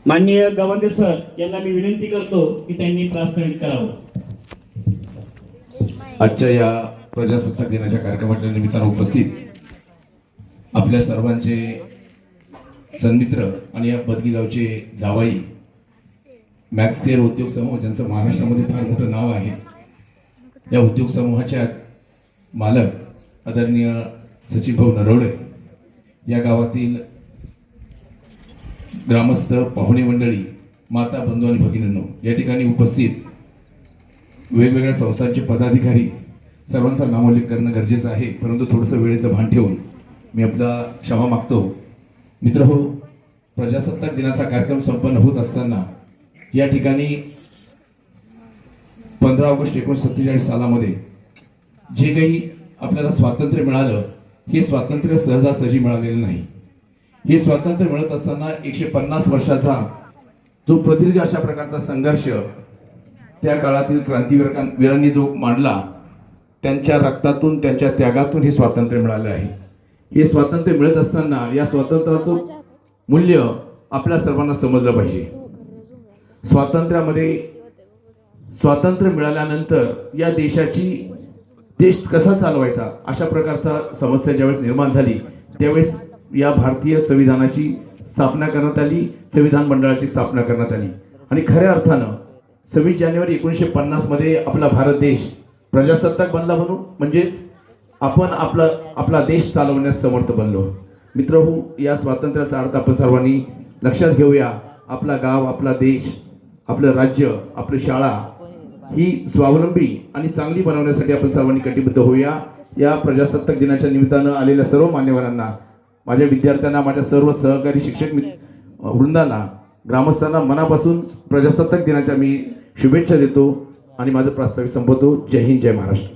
माननीय गवंदे सर यांना मी विनंती करतो की त्यांनी प्रास्ताविक करावं. आजच्या या प्रजासत्ताक दिनाच्या कार्यक्रमाच्या निमित्तानं उपस्थित आपल्या सर्वांचे सन्मित्र आणि या बदगी गावचे जावाई मॅक्सटेर उद्योग समूह, ज्यांचं महाराष्ट्रामध्ये फार मोठं नाव आहे, या उद्योग समूहाच्या मालक आदरणीय सचिनभाऊ नरवडे, या गावातील ग्रामस्थ, पाहुणे मंडळी, माता, बंधू आणि भगिनींनो, या ठिकाणी उपस्थित वेगवेगळ्या संस्थांचे पदाधिकारी, सर्वांचा नामोल्लेख करणं गरजेचं आहे, परंतु थोडंसं वेळेचं भान ठेवून मी आपला क्षमा मागतो. मित्रहो, प्रजासत्ताक दिनाचा कार्यक्रम संपन्न होत असताना या ठिकाणी 15 ऑगस्ट 1947 सालामध्ये जे काही आपल्याला स्वातंत्र्य मिळालं, हे स्वातंत्र्य सहजासहजी मिळालेलं नाही. हे स्वातंत्र्य मिळत असताना 150 वर्षाचा जो प्रदीर्घ अशा प्रकारचा संघर्ष त्या काळातील क्रांतिवीरांनी जो मांडला, त्यांच्या रक्तातून, त्यांच्या त्यागातून हे स्वातंत्र्य मिळाले आहे. हे स्वातंत्र्य मिळत असताना या स्वातंत्र्याचं मूल्य आपल्या सर्वांना समजलं पाहिजे. स्वातंत्र्य मिळाल्यानंतर या देश कसा चालवायचा, अशा प्रकारचा समस्या ज्यावेळेस निर्माण झाली, त्यावेळेस या भारतीय संविधानाची स्थापना करण्यात आली, संविधान मंडळाची स्थापना करण्यात आली. आणि खऱ्या अर्थानं 26 जानेवारी 1950 मध्ये आपला भारत देश प्रजासत्ताक बनला, म्हणजेच आपण आपला देश चालवण्यास समर्थ बनलो. मित्रहो, या स्वातंत्र्याचा अर्थ आपण सर्वांनी लक्षात घेऊया. आपला गाव, आपला देश, आपलं राज्य, आपली शाळा ही स्वावलंबी आणि चांगली बनवण्यासाठी आपण सर्वांनी कटिबद्ध होऊया. या प्रजासत्ताक दिनाच्या निमित्तानं आलेल्या सर्व मान्यवरांना, माझ्या विद्यार्थ्यांना, माझ्या सर्व सहकारी शिक्षक वृंदाला, ग्रामस्थांना मनापासून प्रजासत्ताक दिनाच्या मी शुभेच्छा देतो आणि माझं प्रास्ताविक संपवतो. जय हिंद, जय महाराष्ट्र.